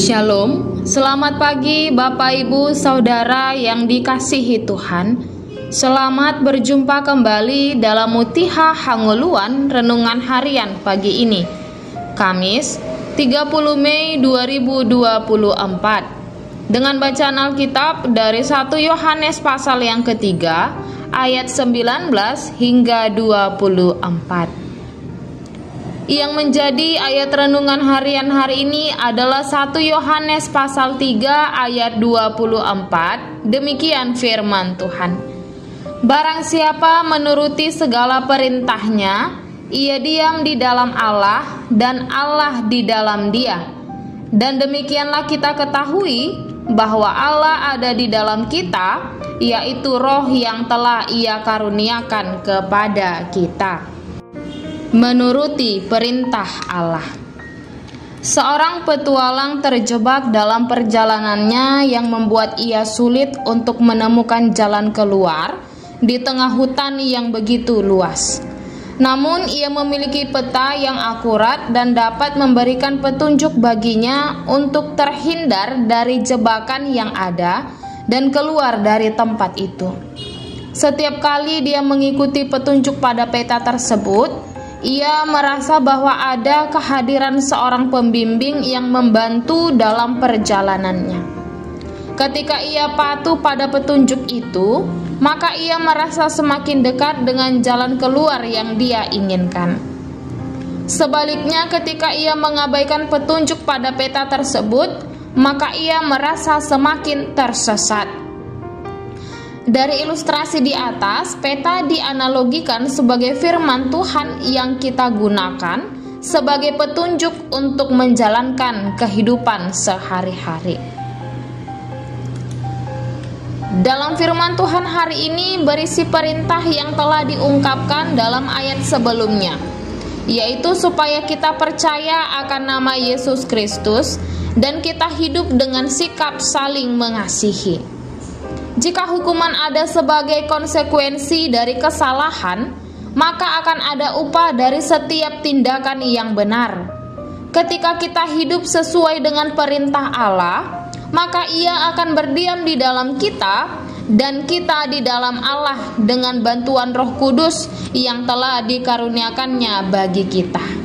Shalom, selamat pagi Bapak Ibu Saudara yang dikasihi Tuhan. Selamat berjumpa kembali dalam Mutiha Hanguluan Renungan Harian pagi ini, Kamis 30 Mei 2024, dengan bacaan Alkitab dari 1 Yohanes pasal yang ketiga ayat 19 hingga 24. Yang menjadi ayat renungan harian hari ini adalah 1 Yohanes pasal 3 ayat 24. Demikian firman Tuhan. Barang siapa menuruti segala perintahnya, ia diam di dalam Allah dan Allah di dalam dia. Dan demikianlah kita ketahui bahwa Allah ada di dalam kita, yaitu Roh yang telah Ia karuniakan kepada kita. Menuruti perintah Allah. Seorang petualang terjebak dalam perjalanannya yang membuat ia sulit untuk menemukan jalan keluar di tengah hutan yang begitu luas. Namun ia memiliki peta yang akurat dan dapat memberikan petunjuk baginya untuk terhindar dari jebakan yang ada dan keluar dari tempat itu. Setiap kali dia mengikuti petunjuk pada peta tersebut, ia merasa bahwa ada kehadiran seorang pembimbing yang membantu dalam perjalanannya. Ketika ia patuh pada petunjuk itu, maka ia merasa semakin dekat dengan jalan keluar yang dia inginkan. Sebaliknya, ketika ia mengabaikan petunjuk pada peta tersebut, maka ia merasa semakin tersesat. Dari ilustrasi di atas, peta dianalogikan sebagai firman Tuhan yang kita gunakan sebagai petunjuk untuk menjalankan kehidupan sehari-hari. Dalam firman Tuhan hari ini berisi perintah yang telah diungkapkan dalam ayat sebelumnya, yaitu supaya kita percaya akan nama Yesus Kristus dan kita hidup dengan sikap saling mengasihi. Jika hukuman ada sebagai konsekuensi dari kesalahan, maka akan ada upah dari setiap tindakan yang benar. Ketika kita hidup sesuai dengan perintah Allah, maka Ia akan berdiam di dalam kita dan kita di dalam Allah dengan bantuan Roh Kudus yang telah dikaruniakannya bagi kita.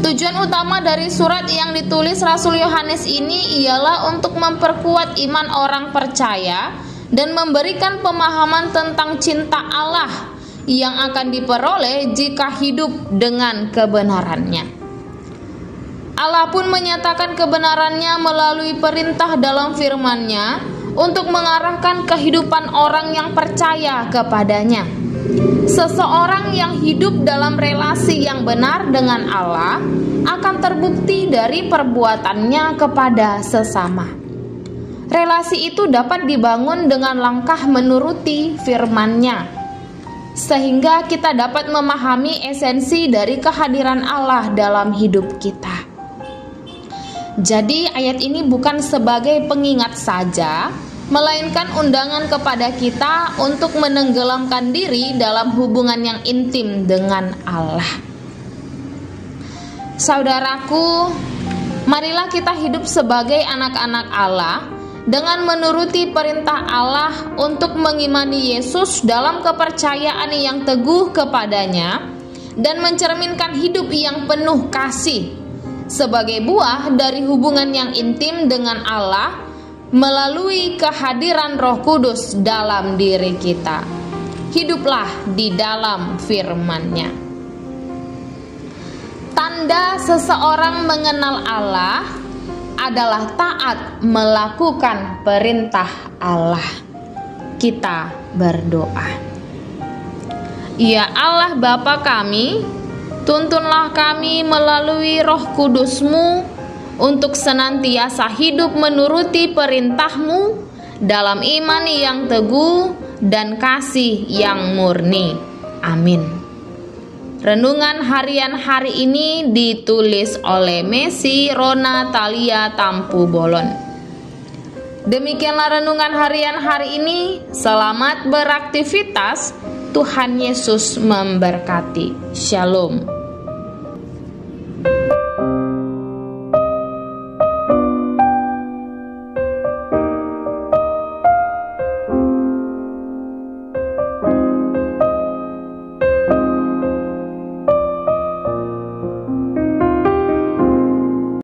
Tujuan utama dari surat yang ditulis Rasul Yohanes ini ialah untuk memperkuat iman orang percaya dan memberikan pemahaman tentang cinta Allah yang akan diperoleh jika hidup dengan kebenarannya. Allah pun menyatakan kebenarannya melalui perintah dalam firman-Nya untuk mengarahkan kehidupan orang yang percaya kepadanya. Seseorang yang hidup dalam relasi yang benar dengan Allah akan terbukti dari perbuatannya kepada sesama. Relasi itu dapat dibangun dengan langkah menuruti firman-Nya, sehingga kita dapat memahami esensi dari kehadiran Allah dalam hidup kita. Jadi ayat ini bukan sebagai pengingat saja, melainkan undangan kepada kita untuk menenggelamkan diri dalam hubungan yang intim dengan Allah. Saudaraku, marilah kita hidup sebagai anak-anak Allah dengan menuruti perintah Allah untuk mengimani Yesus dalam kepercayaan yang teguh kepadanya dan mencerminkan hidup yang penuh kasih sebagai buah dari hubungan yang intim dengan Allah melalui kehadiran Roh Kudus dalam diri kita. Hiduplah di dalam firman-Nya. Tanda seseorang mengenal Allah adalah taat melakukan perintah Allah. Kita berdoa. Ya Allah Bapa kami, tuntunlah kami melalui Roh Kudus-Mu untuk senantiasa hidup menuruti perintah-Mu dalam iman yang teguh dan kasih yang murni. Amin. Renungan harian hari ini ditulis oleh Messi Rona Talia Tampu Bolon. Demikianlah renungan harian hari ini. Selamat beraktivitas. Tuhan Yesus memberkati. Shalom.